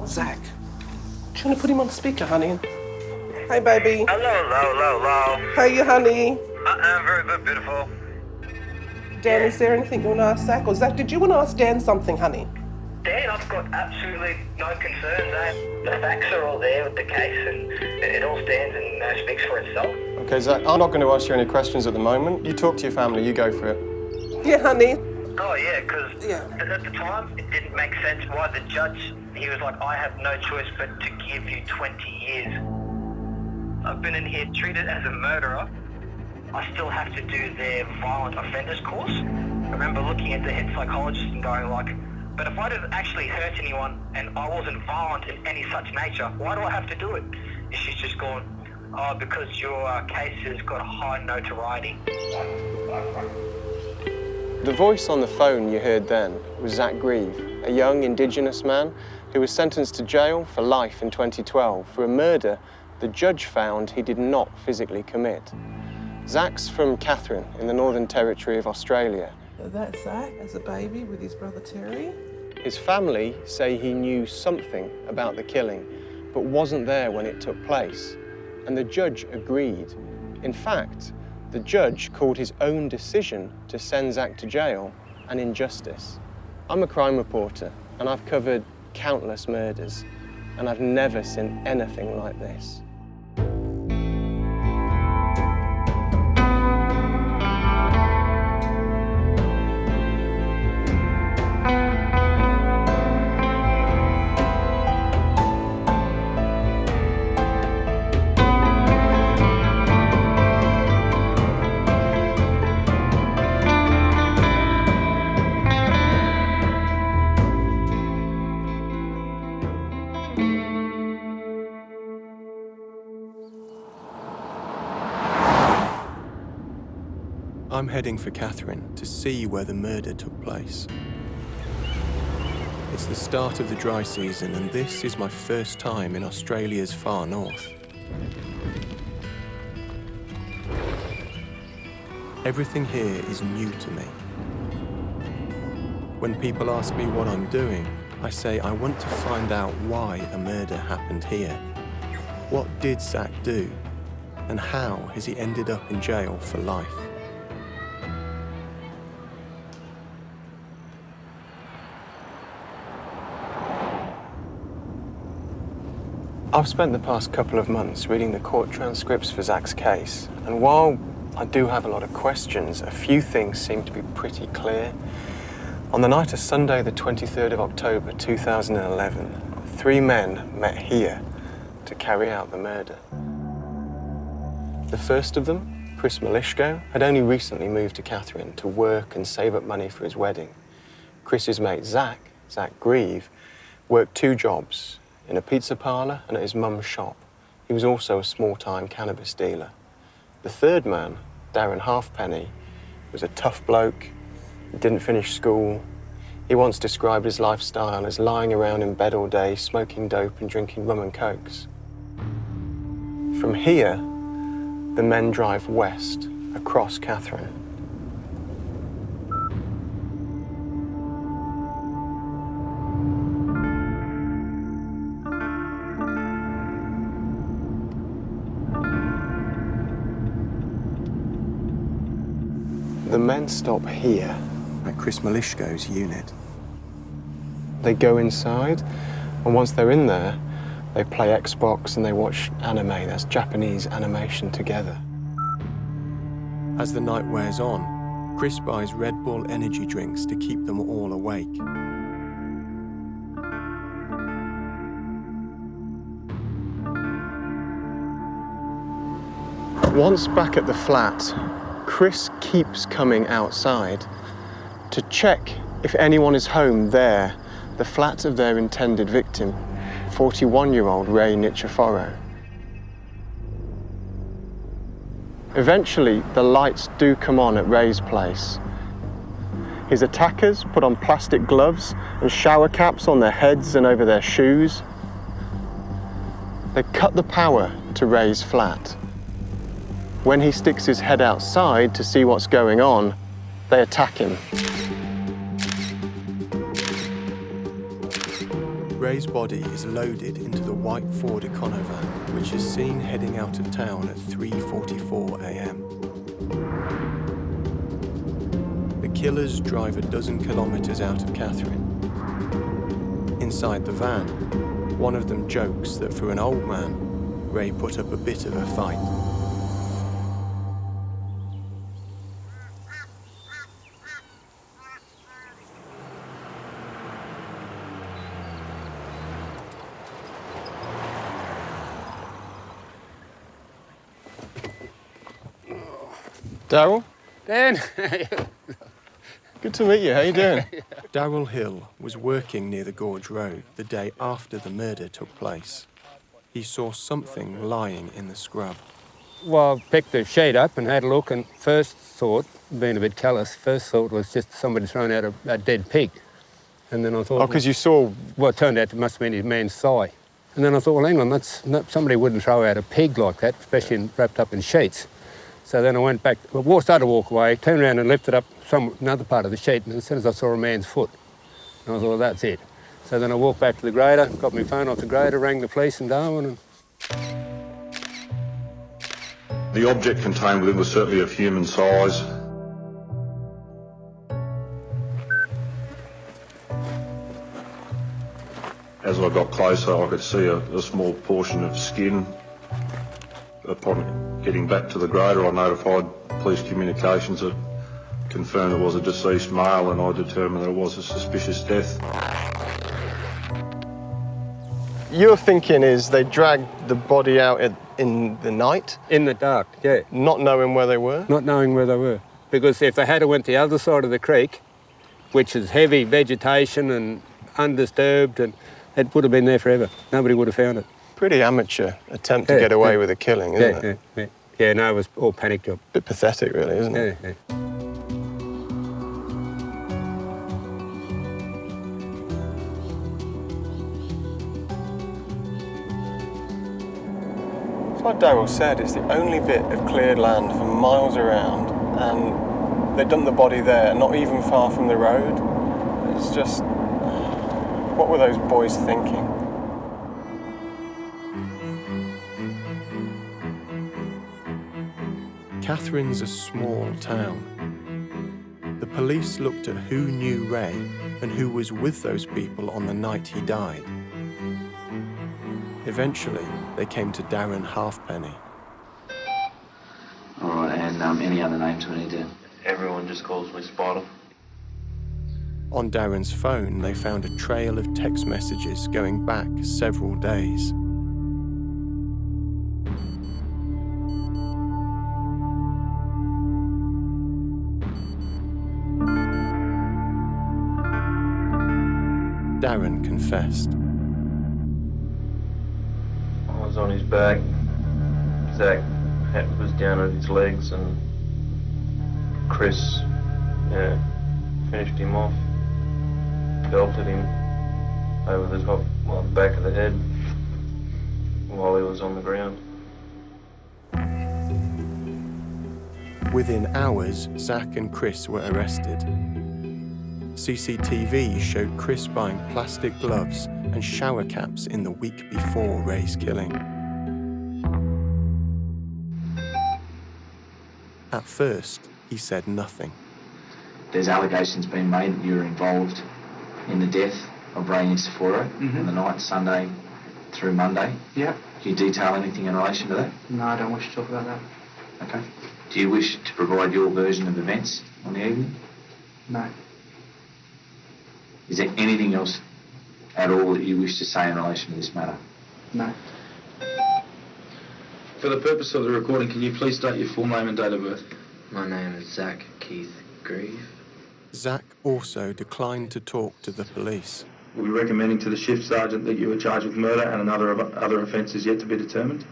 Zach, do you want to put him on speaker, honey? Hey, baby. Hello. Hey, you, honey. I'm very good, beautiful. Dan, is there anything you want to ask Zach? Or Zach, did you want to ask Dan something, honey? Dan, I've got absolutely no concerns. The facts are all there with the case, and it all stands and speaks for itself. Okay, Zach, I'm not going to ask you any questions at the moment. You talk to your family, you go for it. Yeah, honey. Oh, yeah, because at the time, it didn't make sense why the judge, he was like, I have no choice but to give you 20 years. I've been in here treated as a murderer. I still have to do their violent offenders course. I remember looking at the head psychologist and going like, but if I didn't actually hurt anyone and I wasn't violent in any such nature, why do I have to do it? And she's just gone, oh, because your case has got high notoriety. The voice on the phone you heard then was Zakgrieve, a young Indigenous man who was sentenced to jail for life in 2012 for a murder the judge found he did not physically commit. Zach's from Katherine in the Northern Territory of Australia. That's Zach as a baby with his brother Terry. His family say he knew something about the killing, but wasn't there when it took place. And the judge agreed. In fact, the judge called his own decision to send Zach to jail an injustice. I'm a crime reporter, and I've covered countless murders, and I've never seen anything like this. I'm heading for Katherine to see where the murder took place. It's the start of the dry season, and this is my first time in Australia's far north. Everything here is new to me. When people ask me what I'm doing, I say I want to find out why a murder happened here. What did Zach do? And how has he ended up in jail for life? I've spent the past couple of months reading the court transcripts for Zach's case, and while I do have a lot of questions, a few things seem to be pretty clear. On the night of Sunday, the 23rd of October 2011, 3 men met here to carry out the murder. The first of them, Chris Malishko, had only recently moved to Katherine to work and save up money for his wedding. Chris's mate Zach Grieve, worked 2 jobs, in a pizza parlour and at his mum's shop. He was also a small-time cannabis dealer. The third man, Darren Halfpenny, was a tough bloke. He didn't finish school. He once described his lifestyle as lying around in bed all day, smoking dope and drinking rum and cokes. From here, the men drive west, across Katherine. The men stop here at Chris Malishko's unit. They go inside, and once they're in there, they play Xbox and they watch anime, that's Japanese animation, together. As the night wears on, Chris buys Red Bull energy drinks to keep them all awake. Once back at the flat, Chris keeps coming outside to check if anyone is home there, the flat of their intended victim, 41-year-old Ray Nichiforo. Eventually, the lights do come on at Ray's place. His attackers put on plastic gloves and shower caps on their heads and over their shoes. They cut the power to Ray's flat. When he sticks his head outside to see what's going on, they attack him. Ray's body is loaded into the white Ford Econovan, which is seen heading out of town at 3:44 a.m. The killers drive a dozen kilometres out of Catherine. Inside the van, one of them jokes that for an old man, Ray put up a bit of a fight. Daryl? Dan! Good to meet you. How you doing? Daryl Hill was working near the Gorge Road the day after the murder took place. He saw something lying in the scrub. Well, I picked the sheet up and had a look, and first thought, being a bit callous, first thought was just somebody thrown out a dead pig. And then I thought... Oh, because you saw... Well, it turned out it must have been his man's thigh. And then I thought, well, hang on, somebody wouldn't throw out a pig like that, especially wrapped up in sheets. So then I went back, started to walk away, turned around and lifted up another part of the sheet, and as soon as I saw a man's foot, and I thought, well, that's it. So then I walked back to the grader, got my phone off the grader, rang the police in Darwin. The object contained within was certainly of human size. As I got closer, I could see a small portion of skin. Upon getting back to the grader, I notified police communications that confirmed it was a deceased male, and I determined that it was a suspicious death. Your thinking is they dragged the body out in the night? In the dark, yeah. Not knowing where they were? Not knowing where they were. Because if they had went the other side of the creek, which is heavy vegetation and undisturbed, and it would have been there forever. Nobody would have found it. Pretty amateur attempt to get away with a killing, isn't it? Yeah, no, it was all panic job. Bit pathetic, really, isn't it? Yeah. It's like Daryl said, it's the only bit of cleared land for miles around, and they dumped the body there, not even far from the road. It's just... what were those boys thinking? Catherine's a small town. The police looked at who knew Ray and who was with those people on the night he died. Eventually, they came to Darren Halfpenny. All right, and any other names we need to... Everyone just calls me Spider. On Darren's phone, they found a trail of text messages going back several days. Darren confessed. I was on his back. Zach was down at his legs, and Chris finished him off, belted him over the top, the back of the head while he was on the ground. Within hours, Zach and Chris were arrested. CCTV showed Chris buying plastic gloves and shower caps in the week before Ray's killing. At first, he said nothing. There's allegations being made that you were involved in the death of Ray Niceforo on the night, Sunday through Monday. Yeah. Can you detail anything in relation to that? No, I don't wish to talk about that. Okay. Do you wish to provide your version of events on the evening? No. Is there anything else at all that you wish to say in relation to this matter? No. For the purpose of the recording, can you please state your full name and date of birth? My name is Zakgrieve. Zach also declined to talk to the police. We'll be recommending to the shift sergeant that you are charged with murder and another other offences yet to be determined.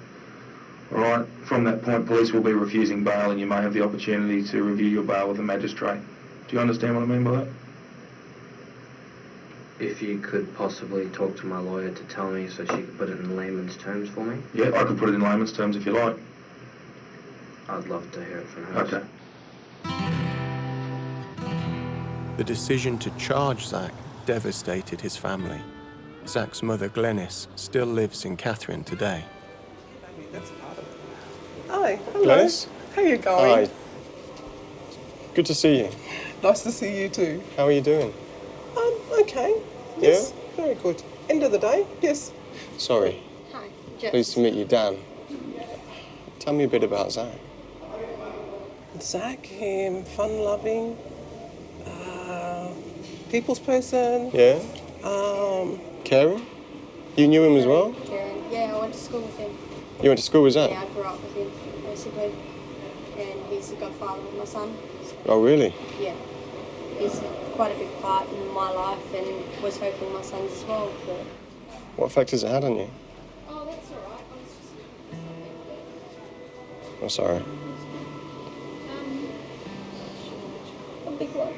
All right, from that point, police will be refusing bail, and you may have the opportunity to review your bail with the magistrate. Do you understand what I mean by that? If you could possibly talk to my lawyer to tell me so she could put it in layman's terms for me. Yeah, I could put it in layman's terms if you like. I'd love to hear it from her. Okay. The decision to charge Zach devastated his family. Zach's mother, Glenys, still lives in Catherine today. That's part of it. Hi, hello. Glenys? How you going? Hi. Good to see you. Nice to see you too. How are you doing? Okay. Yes. Yeah? Very good. End of the day, yes. Sorry. Hi, Pleased to meet you, Dan. Tell me a bit about Zach. Zach, fun-loving, people's person. Yeah? Caring? You knew him as well? Karen. Yeah, I went to school with him. You went to school with Zach? Yeah, I grew up with him, basically. And he's the godfather of my son. So, Oh, really? yeah. He's quite a big part in my life and was hoping my son's as well. But... What effect has it had on you? Oh, that's all right. I was just... I'm sorry. A big one.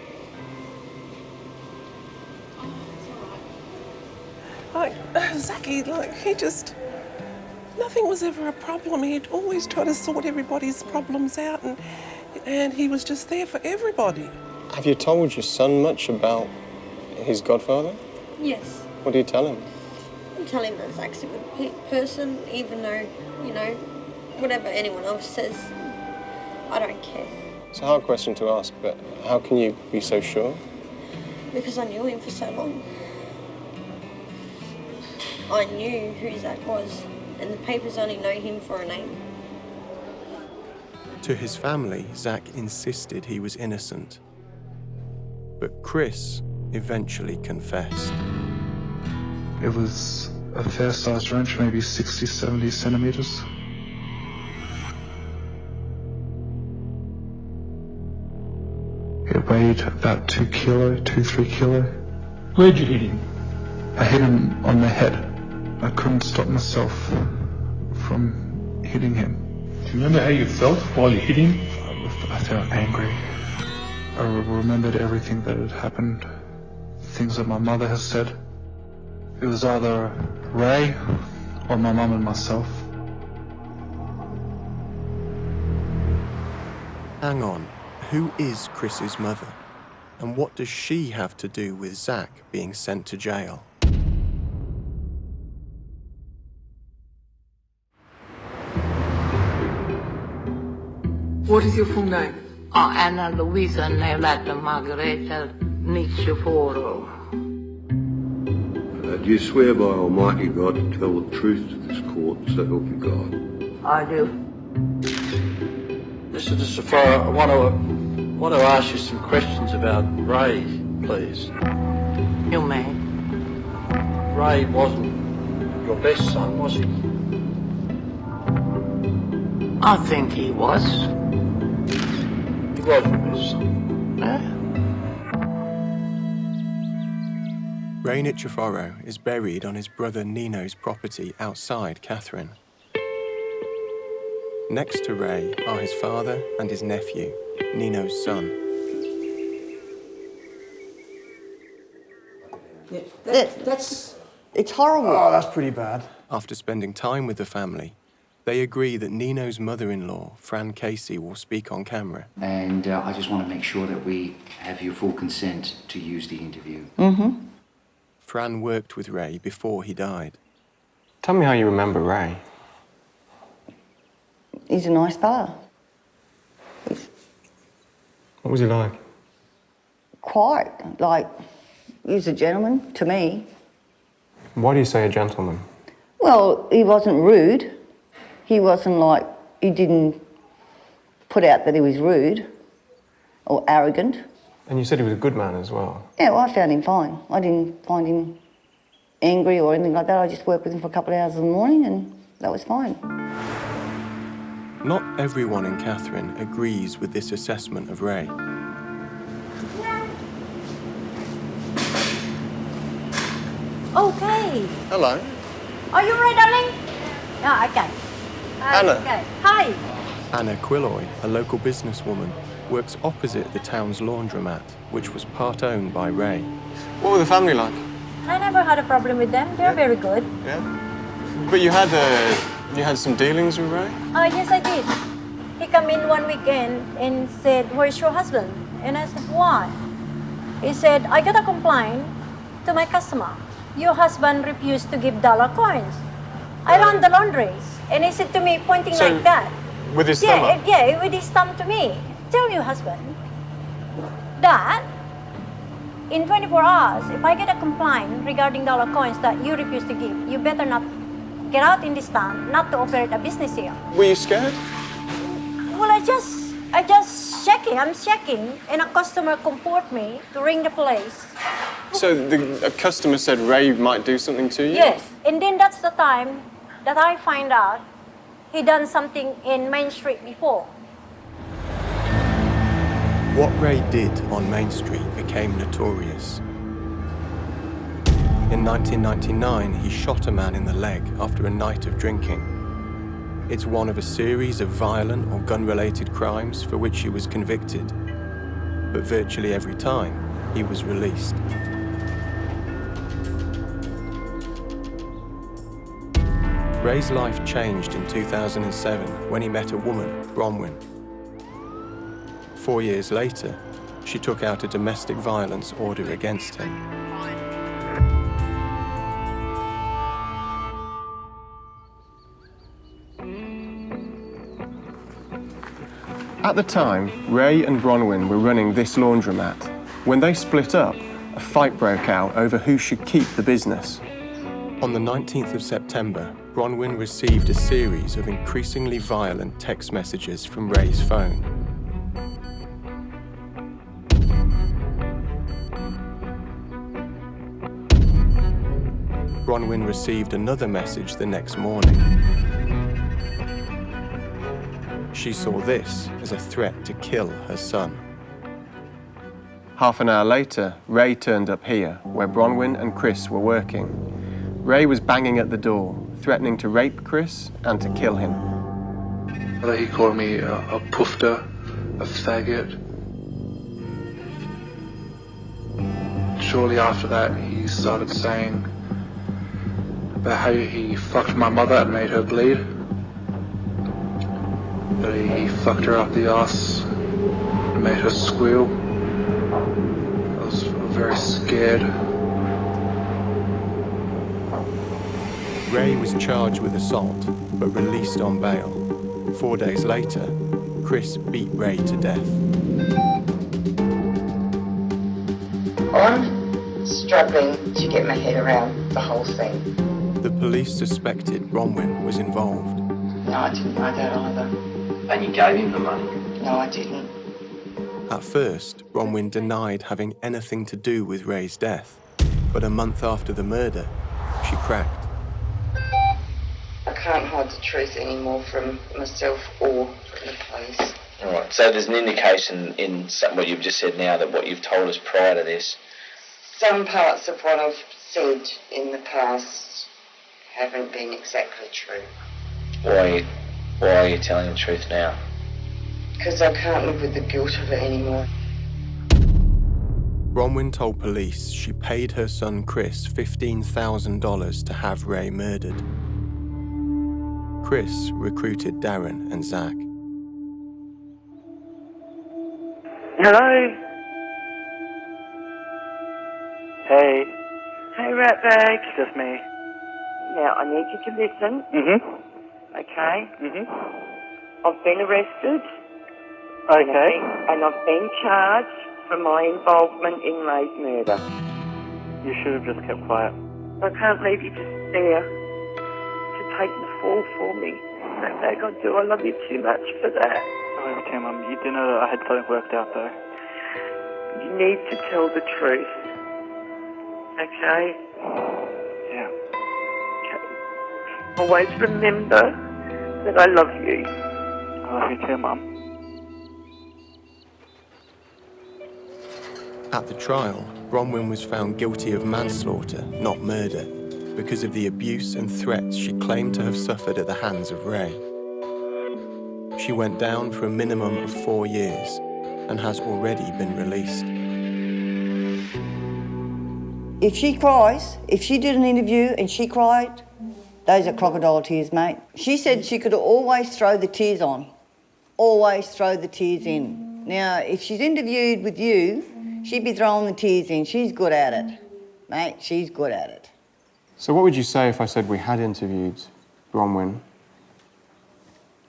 Zachy, he just... Nothing was ever a problem. He'd always try to sort everybody's problems out, and he was just there for everybody. Have you told your son much about his godfather? Yes. What do you tell him? I tell him that Zach's a good person, even though, you know, whatever anyone else says, I don't care. It's a hard question to ask, but how can you be so sure? Because I knew him for so long. I knew who Zach was, and the papers only know him for a name. To his family, Zach insisted he was innocent. But Chris eventually confessed. It was a fair-sized wrench, maybe 60, 70 centimetres. It weighed about 2 kilo, 3 kilo. Where'd you hit him? I hit him on the head. I couldn't stop myself from hitting him. Do you remember how you felt while you hit him? I felt angry. I remembered everything that had happened, things that my mother has said. It was either Ray or my mum and myself. Hang on, who is Chris's mother? And what does she have to do with Zach being sent to jail? What is your full name? Anna Luisa Neolata Margareta Niceforo. Do you swear by Almighty God to tell the truth to this court, so help you God? I do. Mr. Niceforo, I want to ask you some questions about Ray, please. You may. Ray wasn't your best son, was he? I think he was. He was your best son. Ray Niceforo is buried on his brother Nino's property outside Catherine. Next to Ray are his father and his nephew, Nino's son. It's horrible. Oh, that's pretty bad. After spending time with the family, they agree that Nino's mother-in-law, Fran Casey, will speak on camera. And I just want to make sure that we have your full consent to use the interview. Mm-hmm. Fran worked with Ray before he died. Tell me how you remember Ray. He's a nice fella. What was he like? Quite, like, he's a gentleman to me. Why do you say a gentleman? Well, he wasn't rude. He wasn't like, he didn't put out that he was rude or arrogant. And you said he was a good man as well. Yeah, well, I found him fine. I didn't find him angry or anything like that. I just worked with him for a couple of hours in the morning and that was fine. Not everyone in Catherine agrees with this assessment of Ray. Okay. Hello. Are you ready, darling? Yeah, okay. Anna. Okay. Hi. Anna Quilloy, a local businesswoman, works opposite the town's laundromat, which was part-owned by Ray. What were the family like? I never had a problem with them. They're very good. Yeah? But you had some dealings with Ray? Oh, yes, I did. He came in one weekend and said, "Where's your husband?" And I said, "Why?" He said, "I got a complaint to my customer." your husband refused to give dollar coins. I run the laundries, and he said to me, pointing So, like that. with his thumb up? Yeah, with his thumb to me. Tell your husband that in 24 hours, if I get a complaint regarding dollar coins that you refuse to give, you better not get out in this town, not to operate a business here. Were you scared? Well, I just checking. I'm checking, and a customer compelled me to ring the police. So a customer said Ray might do something to you? Yes, and then that's the time that I find out he done something in Main Street before. What Ray did on Main Street became notorious. In 1999, he shot a man in the leg after a night of drinking. It's one of a series of violent or gun-related crimes for which he was convicted. But virtually every time, he was released. Ray's life changed in 2007 when he met a woman, Bronwyn. 4 years later, she took out a domestic violence order against him. At the time, Ray and Bronwyn were running this laundromat. When they split up, a fight broke out over who should keep the business. On the 19th of September, Bronwyn received a series of increasingly violent text messages from Ray's phone. Bronwyn received another message the next morning. She saw this as a threat to kill her son. Half an hour later, Ray turned up here, where Bronwyn and Chris were working. Ray was banging at the door, threatening to rape Chris and to kill him. He called me a poofter, a faggot. Shortly after that, he started saying about how he fucked my mother and made her bleed. That he fucked her up the ass and made her squeal. I was very scared. Ray was charged with assault, but released on bail. 4 days later, Chris beat Ray to death. I'm struggling to get my head around the whole thing. The police suspected Bronwyn was involved. No, I didn't know that either. And you gave him the money? No, I didn't. At first, Bronwyn denied having anything to do with Ray's death. But a month after the murder, she cracked. I can't hide the truth anymore from myself or from the police. All right, so there's an indication in what you've just said now that what you've told us prior to this. Some parts of what I've said in the past haven't been exactly true. Why are you telling the truth now? Because I can't live with the guilt of it anymore. Bronwyn told police she paid her son Chris $15,000 to have Ray murdered. Chris recruited Darren and Zach. Hello? Hey. Hey, Ratbag. It's just me. Now, I need you to listen. Mm-hmm. Okay? Mm-hmm. I've been arrested. Okay. And I've been charged for my involvement in Ray's murder. You should have just kept quiet. I can't leave you just there to take the fall for me. Ratbag, I do. I love you too much for that. Oh, okay, Mum. You do know that I had something worked out, though. You need to tell the truth. Okay? Yeah. Okay. Always remember that I love you. I love you too, Mum. At the trial, Bronwyn was found guilty of manslaughter, not murder, because of the abuse and threats she claimed to have suffered at the hands of Ray. She went down for a minimum of 4 years and has already been released. If she cries, if she did an interview and she cried, those are crocodile tears, mate. She said she could always throw the tears on, always throw the tears in. Now, if she's interviewed with you, she'd be throwing the tears in. She's good at it, mate, she's good at it. So what would you say if I said we had interviewed Bronwyn?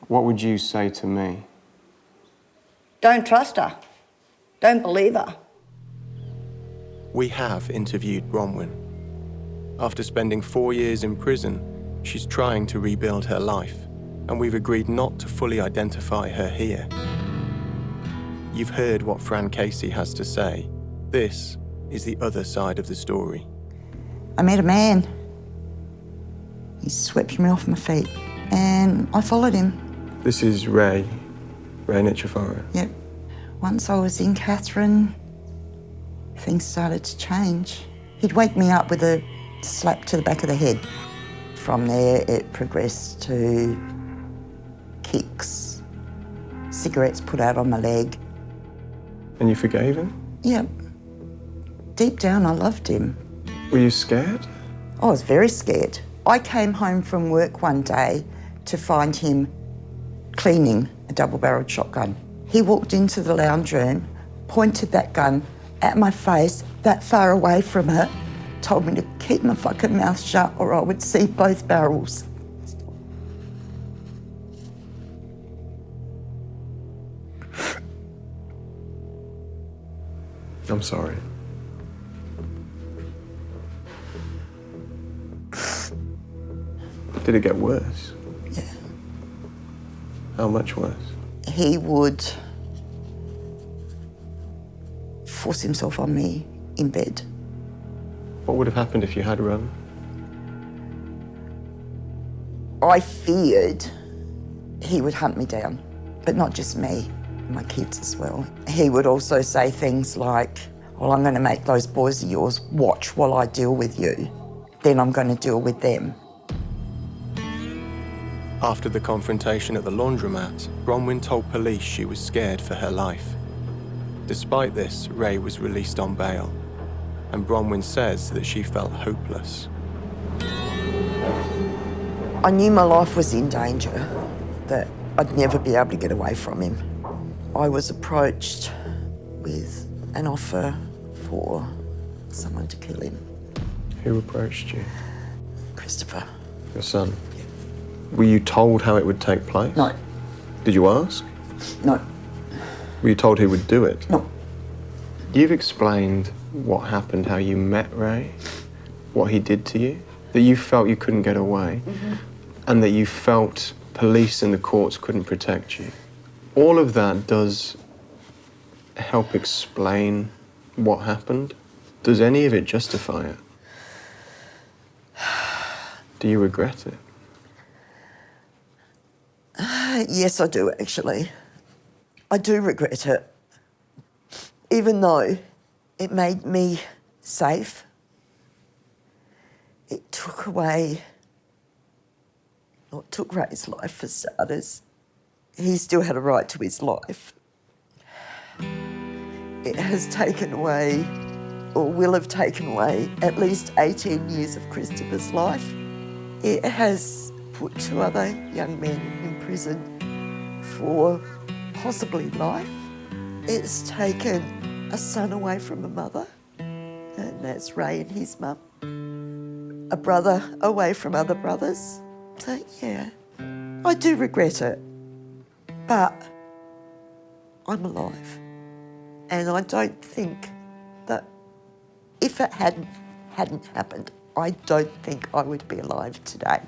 What would you say to me? Don't trust her. Don't believe her. We have interviewed Bronwyn. After spending 4 years in prison, she's trying to rebuild her life, and we've agreed not to fully identify her here. You've heard what Fran Casey has to say. This is the other side of the story. I met a man. He swept me off my feet, and I followed him. This is Ray Nichiforo. Yep. Once I was in Catherine, things started to change. He'd wake me up with a slap to the back of the head. From there, it progressed to kicks, cigarettes put out on my leg. And you forgave him? Yep. Deep down, I loved him. Were you scared? I was very scared. I came home from work one day to find him cleaning a double-barreled shotgun. He walked into the lounge room, pointed that gun at my face, that far away from it, told me to keep my fucking mouth shut or I would see both barrels. I'm sorry. Did it get worse? Yeah. How much worse? He would force himself on me in bed. What would have happened if you had run? I feared he would hunt me down, but not just me, my kids as well. He would also say things like, well, I'm going to make those boys of yours watch while I deal with you. Then I'm going to deal with them. After the confrontation at the laundromat, Bronwyn told police she was scared for her life. Despite this, Ray was released on bail, and Bronwyn says that she felt hopeless. I knew my life was in danger, that I'd never be able to get away from him. I was approached with an offer for someone to kill him. Who approached you? Christopher. Your son? Were you told how it would take place? No. Did you ask? No. Were you told he would do it? No. You've explained what happened, how you met Ray, what he did to you, that you felt you couldn't get away, and that you felt police and the courts couldn't protect you. All of that does help explain what happened. Does any of it justify it? Do you regret it? Yes, I do, actually. I do regret it. Even though it made me safe, it took away, or it took Ray's life for starters. He still had a right to his life. It has taken away, or will have taken away, at least 18 years of Christopher's life. It has put 2 other young men in prison for possibly life. It's taken a son away from a mother, and that's Ray and his mum. A brother away from other brothers. So, yeah, I do regret it, but I'm alive. And I don't think that if it hadn't happened, I don't think I would be alive today.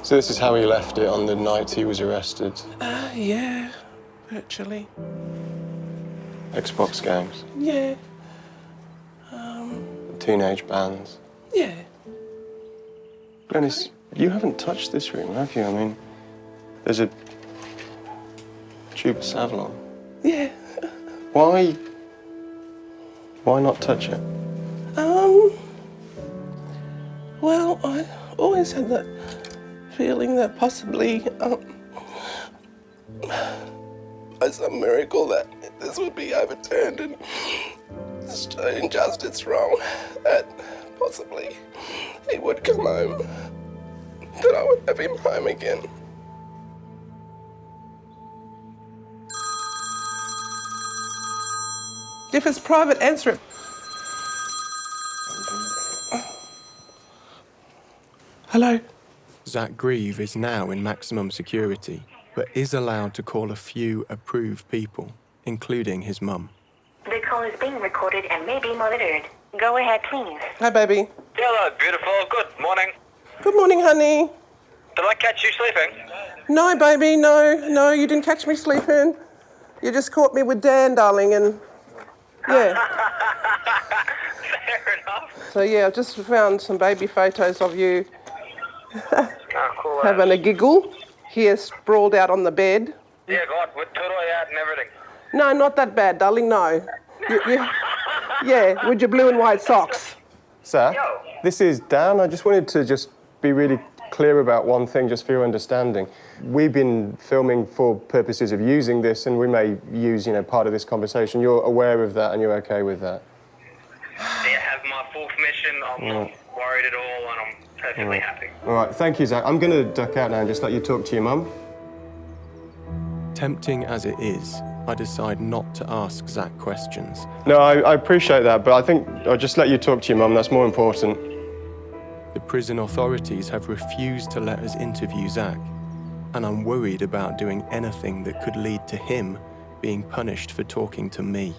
So this is how he left it on the night he was arrested? Yeah, virtually. Xbox games? Yeah. Teenage bands? Yeah. Glenys, you haven't touched this room, have you? I mean, there's a tube of Savlon. Yeah. Why not touch it? Well, I always had that feeling that possibly, by some miracle, that this would be overturned and injustice wrong, that possibly he would come home. that I would have him home again. If it's private, answer it. Hello? Zakgrieve is now in maximum security, but is allowed to call a few approved people, including his mum. The call is being recorded and may be monitored. Go ahead, please. Hi, baby. Hello, beautiful. Good morning. Good morning, honey. Did I catch you sleeping? No, baby, no, you didn't catch me sleeping. You just caught me with Dan, darling, and yeah. Fair enough. So yeah, I've just found some baby photos of you Cool. having a giggle, here sprawled out on the bed. Yeah, God, with turtle out and everything. No, not that bad, darling, no. Yeah, with your blue and white socks. Sir, this is Dan. I just wanted to be really clear about one thing, just for your understanding. We've been filming for purposes of using this, and we may use, part of this conversation. You're aware of that, and you're okay with that? Yeah, have my full permission. I'm not worried at all, and I'm perfectly happy. All right, thank you, Zach. I'm going to duck out now and just let you talk to your mum. Tempting as it is, I decide not to ask Zach questions. No, I appreciate that, but I think I'll just let you talk to your mum. That's more important. The prison authorities have refused to let us interview Zach, and I'm worried about doing anything that could lead to him being punished for talking to me.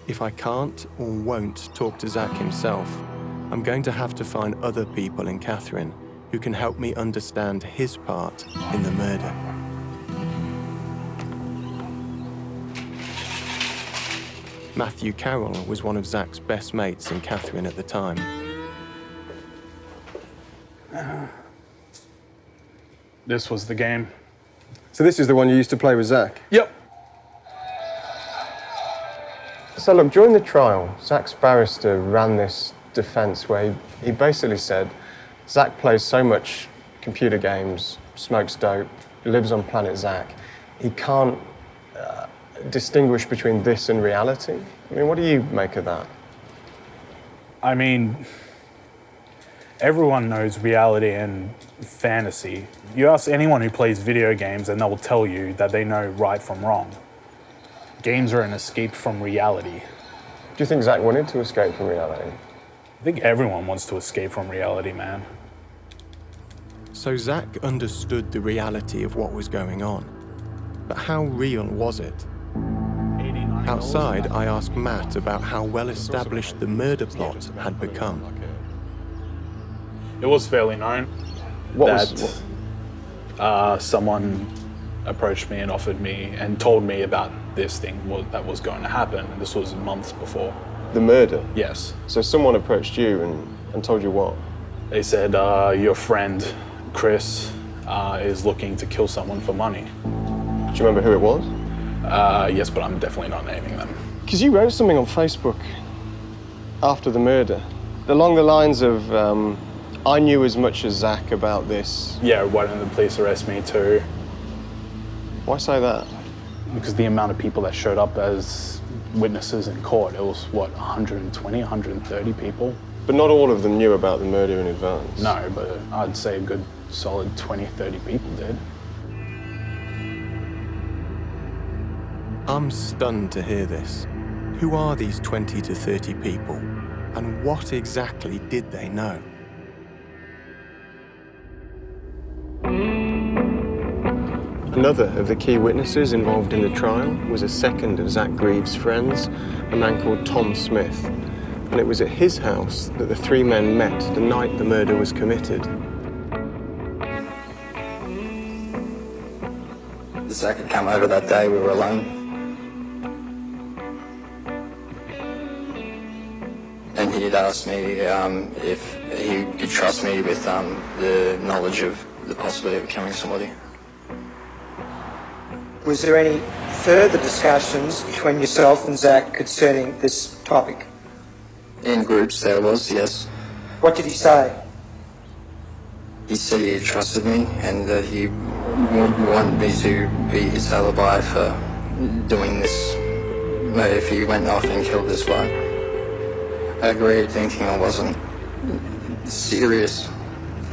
If I can't or won't talk to Zach himself, I'm going to have to find other people in Catherine who can help me understand his part in the murder. Matthew Carroll was one of Zach's best mates in Catherine at the time. This was the game. So this is the one you used to play with Zach? Yep. So look, during the trial, Zach's barrister ran this defence where he basically said Zach plays so much computer games, smokes dope, lives on planet Zach, he can't distinguish between this and reality. I mean, what do you make of that? I mean, everyone knows reality and fantasy. You ask anyone who plays video games and they will tell you that they know right from wrong. Games are an escape from reality. Do you think Zach wanted to escape from reality? I think everyone wants to escape from reality, man. So Zach understood the reality of what was going on. But how real was it? Outside, I asked Matt about how well established the murder plot had become. It was fairly known that someone approached me and offered me and told me about this thing that was going to happen. And this was months before. The murder? Yes. So someone approached you and told you what? They said, your friend, Chris, is looking to kill someone for money. Do you remember who it was? Yes, but I'm definitely not naming them. Because you wrote something on Facebook after the murder, along the lines of, I knew as much as Zach about this. Yeah, why didn't the police arrest me too? Why say that? Because the amount of people that showed up as witnesses in court, it was, what, 120, 130 people? But not all of them knew about the murder in advance. No, but I'd say a good solid 20, 30 people did. I'm stunned to hear this. Who are these 20 to 30 people? And what exactly did they know? Another of the key witnesses involved in the trial was a second of Zakgrieve's friends, a man called Tom Smith. And it was at his house that the three men met the night the murder was committed. Zach had come over that day, we were alone. And he had asked me if he could trust me with the knowledge of the possibility of killing somebody. Was there any further discussions between yourself and Zach concerning this topic? In groups there was, yes. What did he say? He said he trusted me and that he wanted me to be his alibi for doing this if he went off and killed this guy. I agreed, thinking I wasn't serious.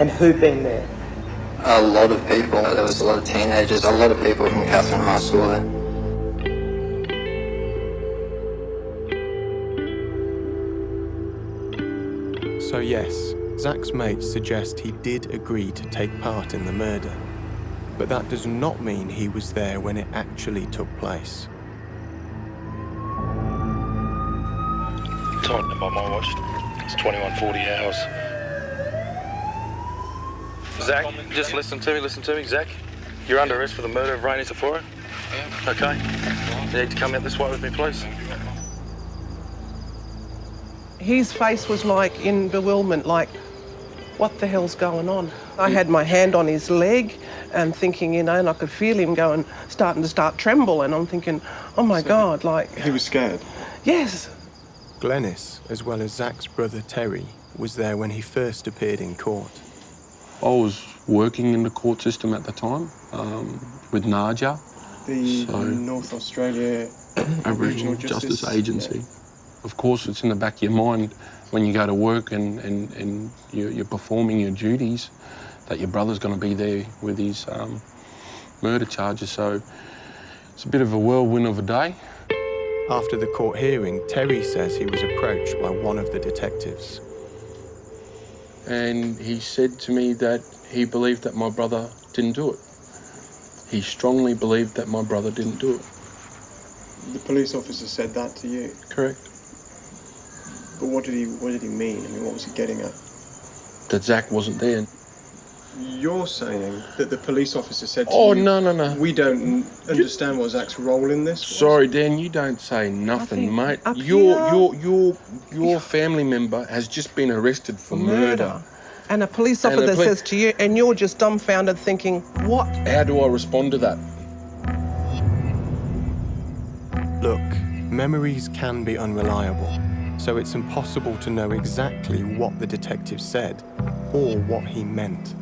And who'd been there? A lot of people. There was a lot of teenagers, a lot of people from Catherine High School there. So yes, Zach's mates suggest he did agree to take part in the murder, but that does not mean he was there when it actually took place. Time on my watch. It's 21:40 hours. Zach, just listen to me, Zach. You're under arrest for the murder of Rainey Sephora. Yeah. Okay? You need to come out this way with me, please. His face was like in bewilderment, like, what the hell's going on? I had my hand on his leg and thinking, you know, and I could feel him going, starting to tremble, and I'm thinking, oh my God, like... He was scared? Yes. Glennis, as well as Zach's brother Terry, was there when he first appeared in court. I was working in the court system at the time with NARJA. The North Australia Aboriginal Justice Agency. Yeah. Of course, it's in the back of your mind when you go to work and you're performing your duties that your brother's going to be there with his murder charges. So it's a bit of a whirlwind of a day. After the court hearing, Terry says he was approached by one of the detectives. And he said to me that he believed that my brother didn't do it. He strongly believed that my brother didn't do it. The police officer said that to you? Correct. But what did he mean? I mean, what was he getting at? That Zach wasn't there. You're saying that the police officer said to you... Oh, no. We don't understand what Zach's role in this was? Sorry, Dan, you don't say nothing, mate. Your family member has just been arrested for murder. And a police officer says to you, and you're just dumbfounded thinking, what? How do I respond to that? Look, memories can be unreliable, so it's impossible to know exactly what the detective said or what he meant.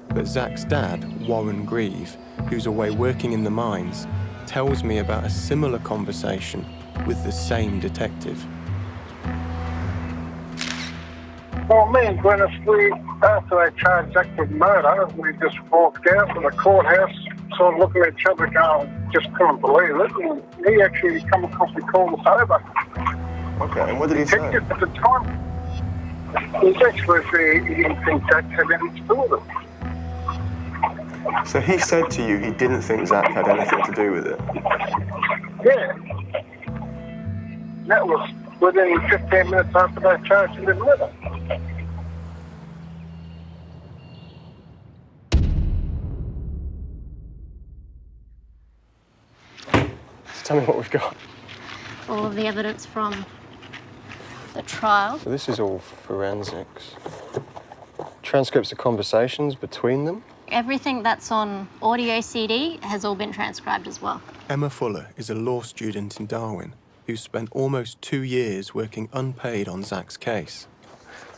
But Zach's dad, Warren Grieve, who's away working in the mines, tells me about a similar conversation with the same detective. Well, me and Glennis, after they charged Zach with murder, we just walked out from the courthouse, sort of looking at each other going, just couldn't believe it. And he actually come across and called us over. Okay, and what did he say? At the time, he actually said he didn't think Zach had anything to do with it. So he said to you he didn't think Zach had anything to do with it? Yeah. That was within 15 minutes after they charged him with murder. Tell me what we've got. All of the evidence from the trial. So this is all forensics. Transcripts of conversations between them. Everything that's on audio CD has all been transcribed as well. Emma Fuller is a law student in Darwin who spent almost 2 years working unpaid on Zach's case.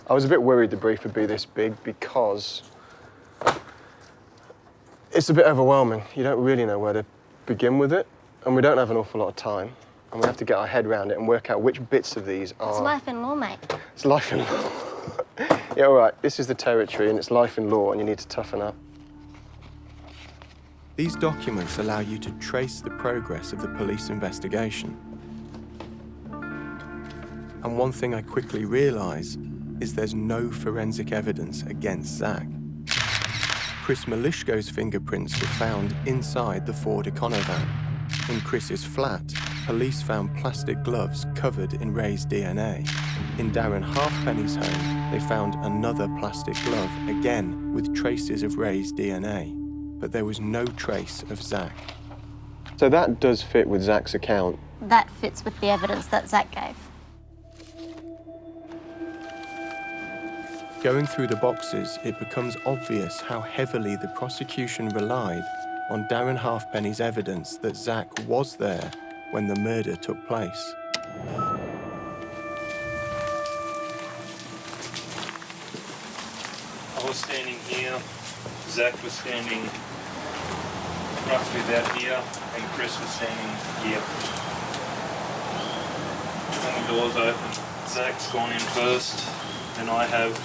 I was a bit worried the brief would be this big because it's a bit overwhelming. You don't really know where to begin with it, and we don't have an awful lot of time, and we have to get our head around it and work out which bits of these are... It's life in law, mate. It's life in law. Yeah, all right, this is the territory, and it's life in law, and you need to toughen up. These documents allow you to trace the progress of the police investigation. And one thing I quickly realise is there's no forensic evidence against Zach. Chris Malishko's fingerprints were found inside the Ford Econovan. In Chris's flat, police found plastic gloves covered in Ray's DNA. In Darren Halfpenny's home, they found another plastic glove, again with traces of Ray's DNA. But there was no trace of Zach. So that does fit with Zach's account? That fits with the evidence that Zach gave. Going through the boxes, it becomes obvious how heavily the prosecution relied on Darren Halfpenny's evidence that Zach was there when the murder took place. I was standing here, Zach was standing roughly about here, and Chris was standing here. And the door's open. Zach's gone in first, then I have,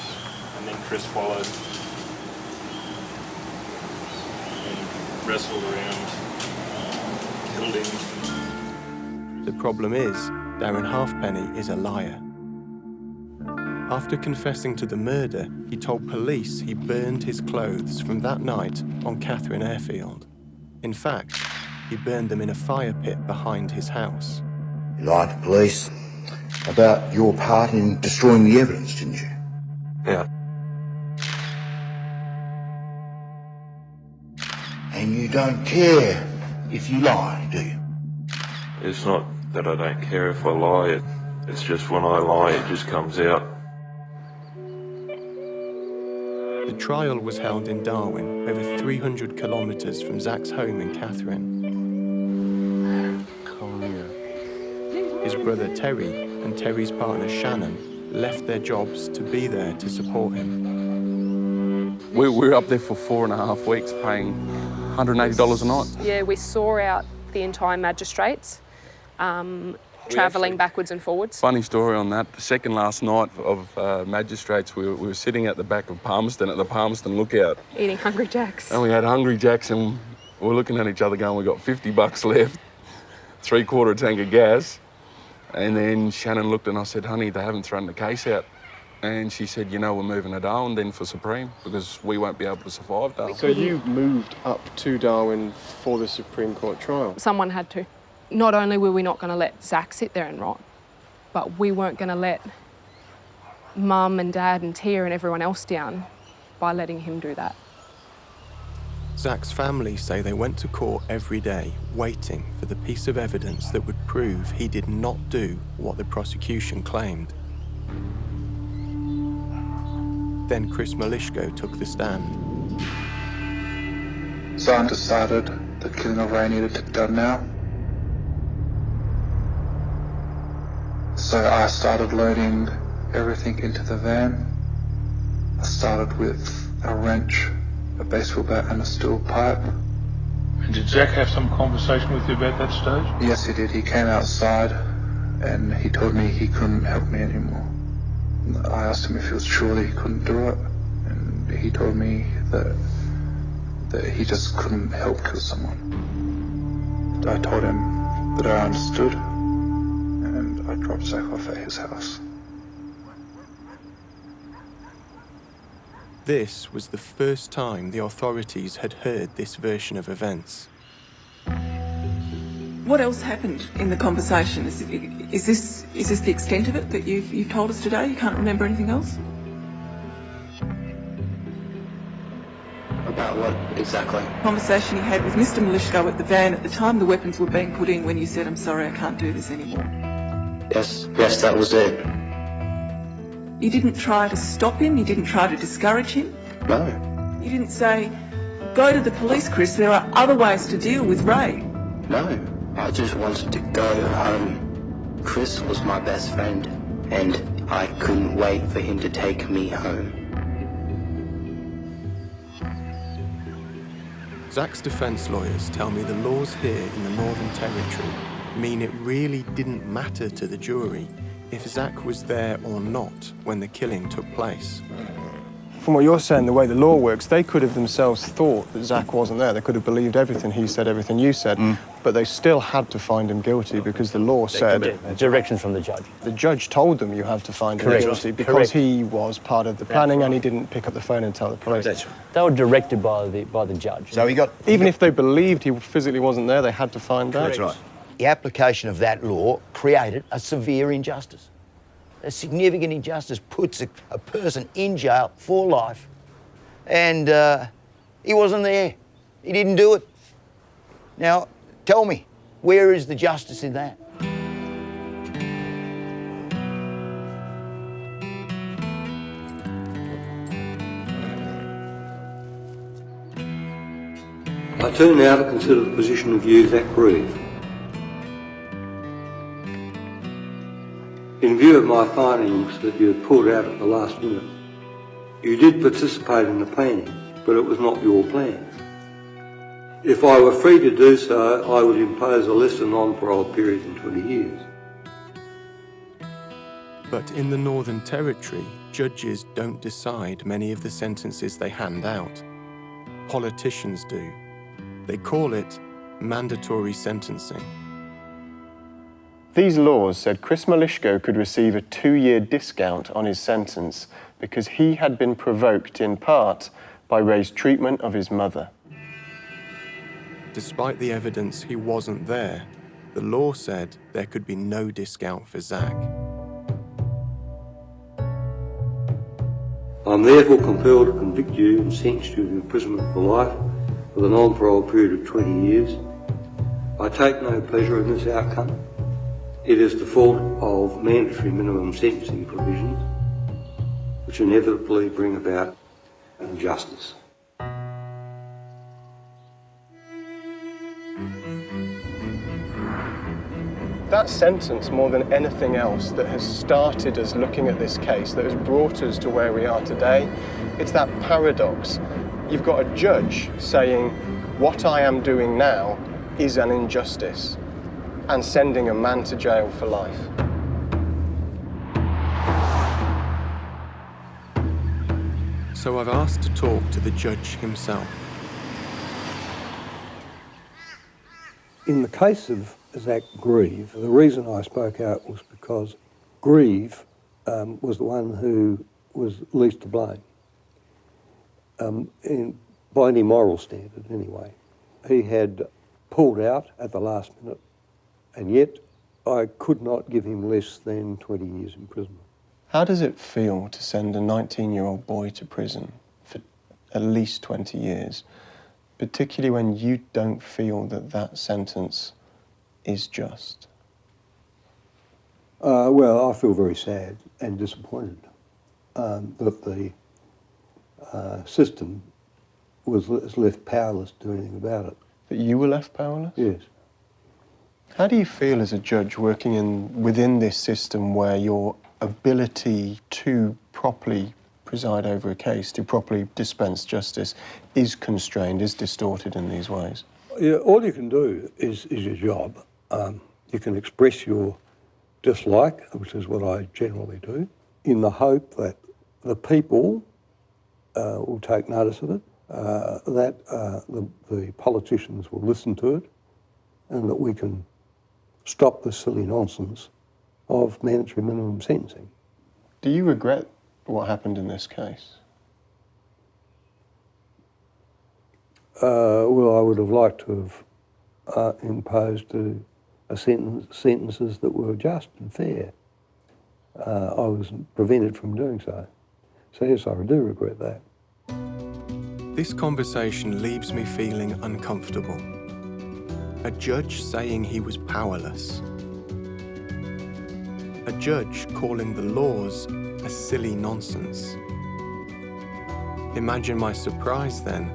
and then Chris followed. wrestled around, killed him. The problem is, Darren Halfpenny is a liar. After confessing to the murder, he told police he burned his clothes from that night on Catherine Airfield. In fact, he burned them in a fire pit behind his house. You lied to police about your part in destroying the evidence, didn't you? Yeah. And you don't care if you lie, do you? It's not that I don't care if I lie, it's just when I lie it just comes out. The trial was held in Darwin, over 300 kilometres from Zach's home in Catherine. His brother Terry and Terry's partner Shannon left their jobs to be there to support him. We were up there for 4.5 weeks paying $180 a night. Yeah, we saw out the entire magistrates, travelling backwards and forwards. Funny story on that. The second last night of magistrates, we were sitting at the back of Palmerston, at the Palmerston Lookout. Eating Hungry Jacks. And we had Hungry Jacks and we were looking at each other going, we got $50 left, 3/4 tank of gas. And then Shannon looked and I said, honey, they haven't thrown the case out. And she said, you know, we're moving to Darwin then for Supreme because we won't be able to survive Darwin. So you moved up to Darwin for the Supreme Court trial? Someone had to. Not only were we not going to let Zach sit there and rot, but we weren't going to let Mum and Dad and Tia and everyone else down by letting him do that. Zach's family say they went to court every day, waiting for the piece of evidence that would prove he did not do what the prosecution claimed. Then Chris Malishko took the stand. So I decided the killing of Ray needed to be done now. So I started loading everything into the van. I started with a wrench, a baseball bat and a steel pipe. And did Zach have some conversation with you about that stage? Yes, he did. He came outside and he told me he couldn't help me anymore. I asked him if he was sure that he couldn't do it, and he told me that he just couldn't help kill someone. I told him that I understood, and I dropped Zach off at his house. This was the first time the authorities had heard this version of events. What else happened in the conversation? Is this the extent of it that you've told us today? You can't remember anything else? About what exactly? Conversation you had with Mr. Malishko at the van at the time the weapons were being put in when you said, I'm sorry, I can't do this anymore. Yes, that was it. You didn't try to stop him? You didn't try to discourage him? No. You didn't say, go to the police, Chris, there are other ways to deal with Ray? No. I just wanted to go home. Chris was my best friend, and I couldn't wait for him to take me home. Zach's defence lawyers tell me the laws here in the Northern Territory mean it really didn't matter to the jury if Zach was there or not when the killing took place. From what you're saying, the way the law works, they could have themselves thought that Zach wasn't there. They could have believed everything he said, everything you said, but they still had to find him guilty because the law said... Directions from the judge. The judge told them you have to find him guilty because he was part of the planning and he didn't pick up the phone and tell the police. That's right. They were directed by the judge. So even if they believed he physically wasn't there, they had to find out. That's right. The application of that law created a severe injustice. A significant injustice puts a person in jail for life, and he wasn't there. He didn't do it. Now, tell me, where is the justice in that? I turn now to consider the position of you, Zakgrieve. In view of my findings that you had pulled out at the last minute, you did participate in the planning, but it was not your plan. If I were free to do so, I would impose a lesser non-parole period than 20 years. But in the Northern Territory, judges don't decide many of the sentences they hand out. Politicians do. They call it mandatory sentencing. These laws said Chris Malishko could receive a 2-year discount on his sentence because he had been provoked in part by Ray's treatment of his mother. Despite the evidence he wasn't there, the law said there could be no discount for Zach. I'm therefore compelled to convict you and sentence you to imprisonment for life with a non-parole period of 20 years. I take no pleasure in this outcome. It is the fault of mandatory minimum sentencing provisions, which inevitably bring about injustice. That sentence, more than anything else that has started us looking at this case, that has brought us to where we are today, it's that paradox. You've got a judge saying, what I am doing now is an injustice, and sending a man to jail for life. So I've asked to talk to the judge himself. In the case of Zakgrieve, the reason I spoke out was because Grieve was the one who was least to blame, by any moral standard anyway. He had pulled out at the last minute, and yet I could not give him less than 20 years imprisonment. How does it feel to send a 19-year-old boy to prison for at least 20 years, particularly when you don't feel that that sentence is just? Well, I feel very sad and disappointed that the system was left powerless to do anything about it. That you were left powerless? Yes. How do you feel as a judge working within this system where your ability to properly preside over a case, to properly dispense justice, is constrained, is distorted in these ways? Yeah, all you can do is your job. You can express your dislike, which is what I generally do, in the hope that the people will take notice of it, that the politicians will listen to it, and that we can stop the silly nonsense of mandatory minimum sentencing. Do you regret what happened in this case? Well, I would have liked to have imposed sentences that were just and fair. I was prevented from doing so. So yes, I do regret that. This conversation leaves me feeling uncomfortable. A judge saying he was powerless. A judge calling the laws a silly nonsense. Imagine my surprise then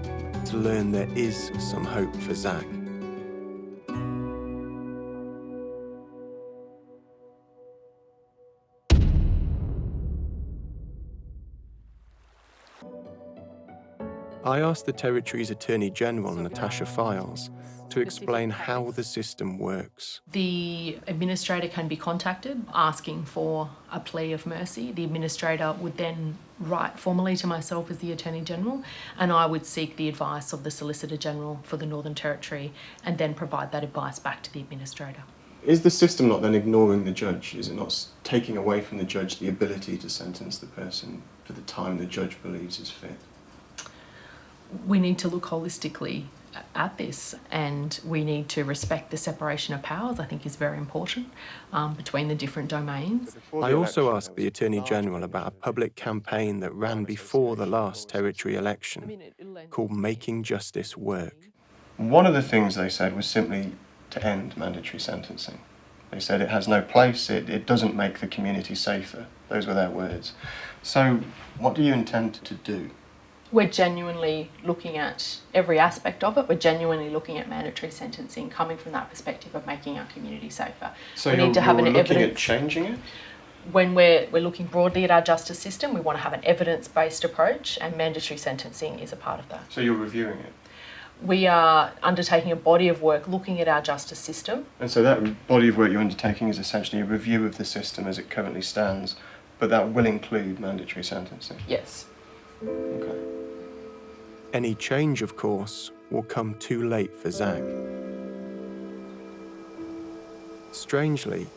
to learn there is some hope for Zach. I asked the Territory's Attorney General, Natasha Files, to explain how the system works. The administrator can be contacted asking for a plea of mercy. The administrator would then write formally to myself as the Attorney General, and I would seek the advice of the Solicitor General for the Northern Territory and then provide that advice back to the administrator. Is the system not then ignoring the judge? Is it not taking away from the judge the ability to sentence the person for the time the judge believes is fit? We need to look holistically at this, and we need to respect the separation of powers. I think is very important between the different domains. I also asked the Attorney General about a public campaign that ran before the last Territory election called Making Justice Work. One of the things they said was simply to end mandatory sentencing. They said it has no place, it doesn't make the community safer. Those were their words. So what do you intend to do? We're genuinely looking at every aspect of it. We're genuinely looking at mandatory sentencing coming from that perspective of making our community safer. So we need to have an looking evidence. at changing it? When we're looking broadly at our justice system, we want to have an evidence-based approach, and mandatory sentencing is a part of that. So you're reviewing it? We are undertaking a body of work looking at our justice system. And so that body of work you're undertaking is essentially a review of the system as it currently stands, but that will include mandatory sentencing? Yes. Okay. Any change, of course, will come too late for Zach. Strangely,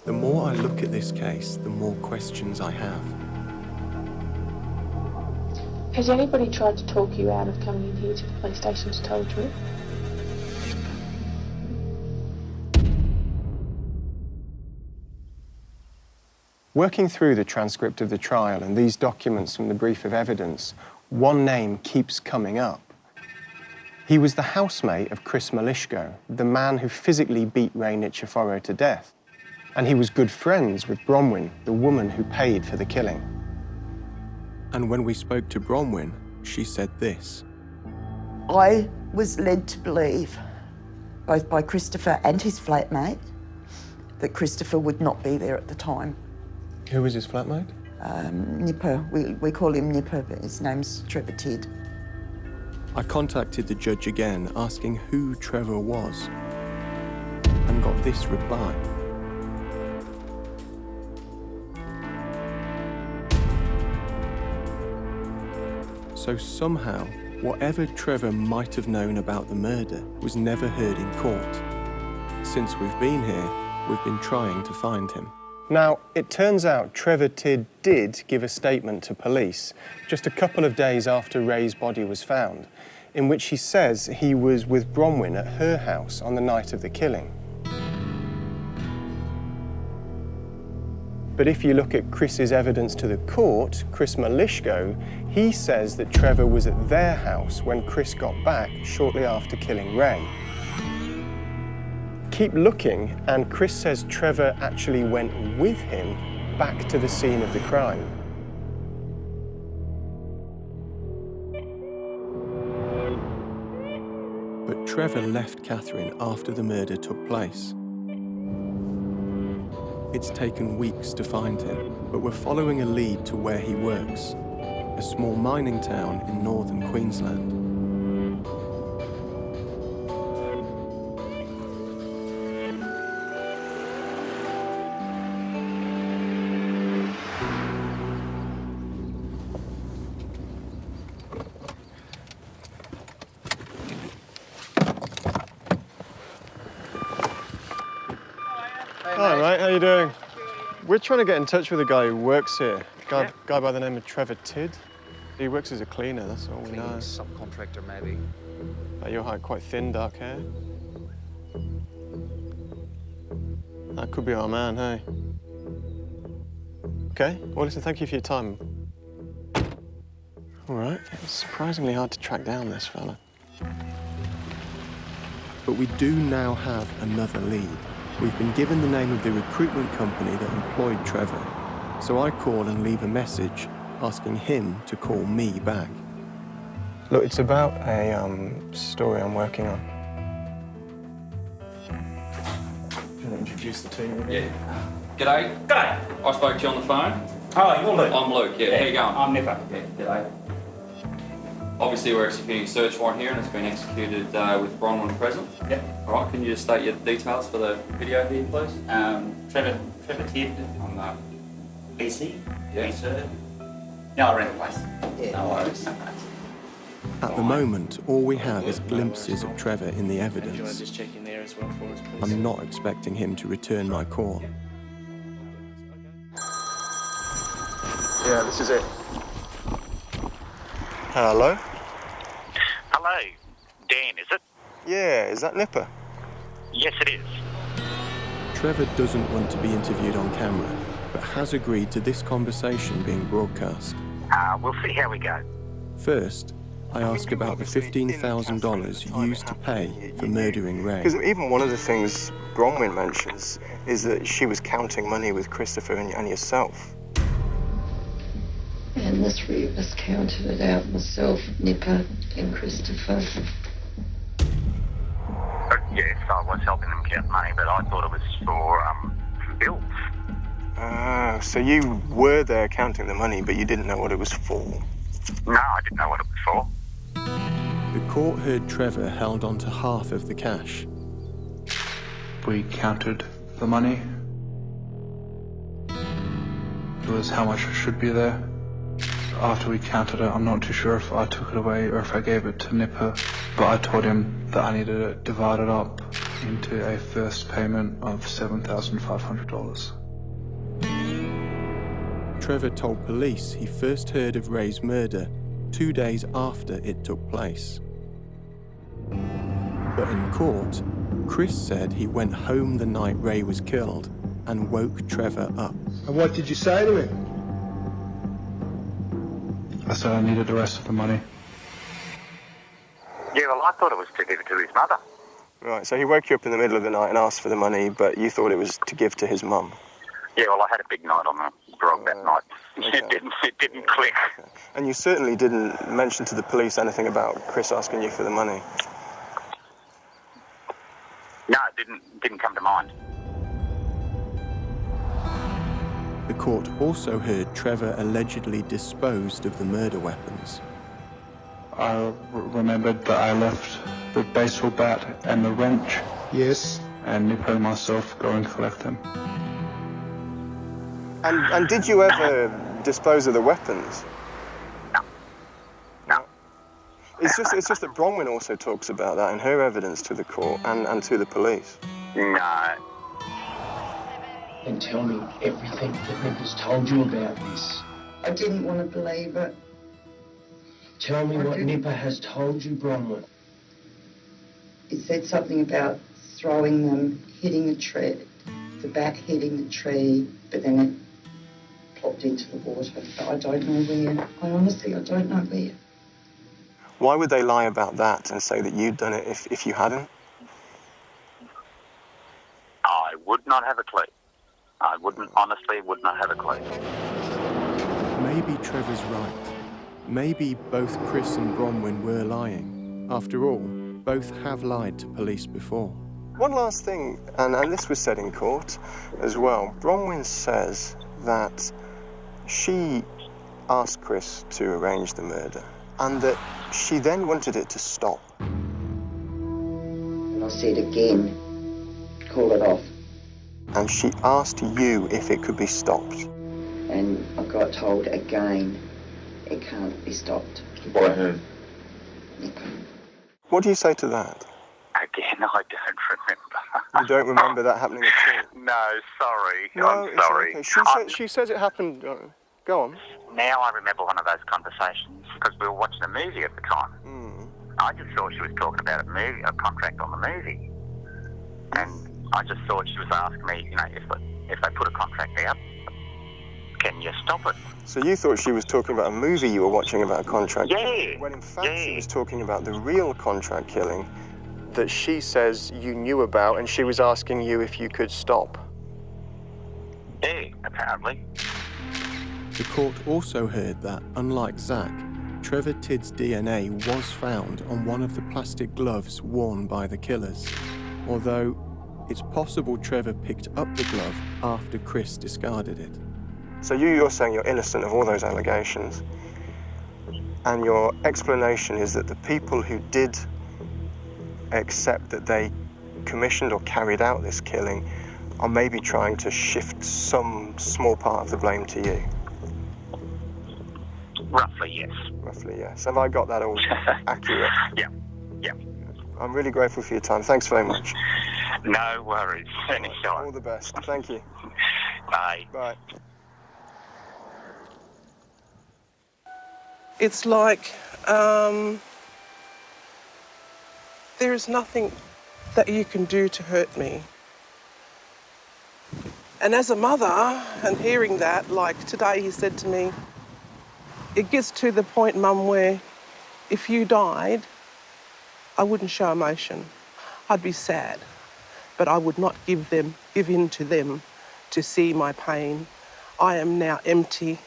the more I look at this case, the more questions I have. Has anybody tried to talk you out of coming in here to the police station to tell the truth? Working through the transcript of the trial and these documents from the brief of evidence, one name keeps coming up. He was the housemate of Chris Malishko, the man who physically beat Ray Nichiforo to death. And he was good friends with Bronwyn, the woman who paid for the killing. And when we spoke to Bronwyn, she said this. I was led to believe, both by Christopher and his flatmate, that Christopher would not be there at the time. Who was his flatmate? Nipper. We call him Nipper, but his name's Trevor Tidd. I contacted the judge again, asking who Trevor was, and got this reply. So somehow, whatever Trevor might have known about the murder was never heard in court. Since we've been here, we've been trying to find him. Now, it turns out Trevor Tidd did give a statement to police just a couple of days after Ray's body was found, in which he says he was with Bronwyn at her house on the night of the killing. But if you look at Chris's evidence to the court, Chris Malishko, he says that Trevor was at their house when Chris got back shortly after killing Ray. Keep looking, and Chris says Trevor actually went with him back to the scene of the crime. But Trevor left Catherine after the murder took place. It's taken weeks to find him, but we're following a lead to where he works, a small mining town in northern Queensland. Hi mate, how you doing? We're trying to get in touch with a guy who works here. Guy by the name of Trevor Tidd. He works as a cleaner, that's all we know. Subcontractor, maybe. At your height, quite thin, dark hair. That could be our man, hey? Okay, well listen, thank you for your time. All right, it's surprisingly hard to track down this fella. But we do now have another lead. We've been given the name of the recruitment company that employed Trevor, so I call and leave a message asking him to call me back. Look, it's about a story I'm working on. Can I introduce the team? Yeah. G'day. G'day. I spoke to you on the phone. Oh, you're Luke. I'm Luke, yeah. How you going? I'm Nipper. Yeah, g'day. Obviously, we're executing a search warrant here, and it's been executed with Bronwyn present. Yep. All right, can you just state your details for the video here, please? Trevor Tidd on the PC. Yeah. PC. No, I rent the place. Yeah. No worries. At the moment, all we have is glimpses of Trevor in the evidence. Just check in there as well for us, please. I'm not expecting him to return my call. Yeah, this is it. Hello? Hello. Dan, is it? Yeah, is that Nipper? Yes, it is. Trevor doesn't want to be interviewed on camera, but has agreed to this conversation being broadcast. We'll see how we go. First, I ask about the $15,000 used to pay for murdering Ray. Because even one of the things Bronwyn mentions is that she was counting money with Christopher and yourself. And the three of us counted it out, myself, Nipper and Christopher. Yes, I was helping them count money, but I thought it was for bills. So you were there counting the money, but you didn't know what it was for? No, I didn't know what it was for. The court heard Trevor held on to half of the cash. We counted the money. It was how much should be there. after we counted it, I'm not too sure if I took it away or if I gave it to Nipper, but I told him that I needed it divided up into a first payment of $7,500. Trevor told police he first heard of Ray's murder 2 days after it took place. But in court, Chris said he went home the night Ray was killed and woke Trevor up. And what did you say to him? I said I needed the rest of the money. Yeah, well, I thought it was to give it to his mother. Right, so he woke you up in the middle of the night and asked for the money, but you thought it was to give to his mum. Yeah, well, I had a big night on the grog that night. Okay. It didn't click. Okay. And you certainly didn't mention to the police anything about Chris asking you for the money. No, it didn't come to mind. The court also heard Trevor allegedly disposed of the murder weapons. I remembered that I left the baseball bat and the wrench. Yes. And Nipper and myself go and collect them. And did you ever dispose of the weapons? No. It's just that Bronwyn also talks about that in her evidence to the court and to the police. No. And tell me everything that Nipper's told you about this. I didn't want to believe it. Tell me what Nipper has told you, Bronwyn. He said something about throwing them, hitting the tree, the bat hitting the tree, but then it plopped into the water. I don't know where. I honestly don't know where. Why would they lie about that and say that you'd done it if you hadn't? I would not have a clue. I honestly would not have a clue. Maybe Trevor's right. Maybe both Chris and Bronwyn were lying. After all, both have lied to police before. One last thing, and this was said in court as well. Bronwyn says that she asked Chris to arrange the murder and that she then wanted it to stop. And I said again, call it off. And she asked you if it could be stopped. And I got told again, it can't be stopped. By whom? What do you say to that? Again, I don't remember. You don't remember that happening at all? No, sorry. No, I'm sorry. It's okay. She says it happened. Go on. Now I remember one of those conversations because we were watching a movie at the time. I just thought she was talking about a contract on the movie. And I just thought she was asking me, if they put a contract out, can you stop it? So you thought she was talking about a movie you were watching about a contract? Yeah. When in fact she was talking about the real contract killing that she says you knew about, and she was asking you if you could stop. Yeah, apparently. The court also heard that, unlike Zach, Trevor Tidd's DNA was found on one of the plastic gloves worn by the killers, although it's possible Trevor picked up the glove after Chris discarded it. So you're saying you're innocent of all those allegations, and your explanation is that the people who did accept that they commissioned or carried out this killing are maybe trying to shift some small part of the blame to you? Roughly, yes. Roughly, yes. Have I got that all accurate? Yeah. I'm really grateful for your time. Thanks very much. No worries. Anytime. All the best. Thank you. Bye. Bye. It's like there is nothing that you can do to hurt me. And as a mother, and hearing that, like today he said to me, it gets to the point, Mum, where if you died, I wouldn't show emotion. I'd be sad, but I would not give in to them to see my pain. I am now empty.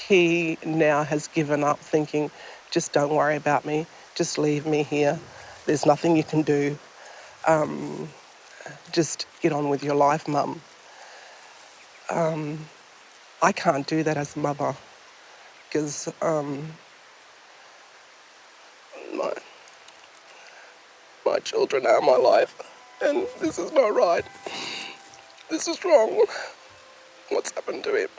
He now has given up, thinking, just don't worry about me, just leave me here. There's nothing you can do. Just get on with your life, Mum. I can't do that as a mother because my children are my life, and this is not right. This is wrong. What's happened to him?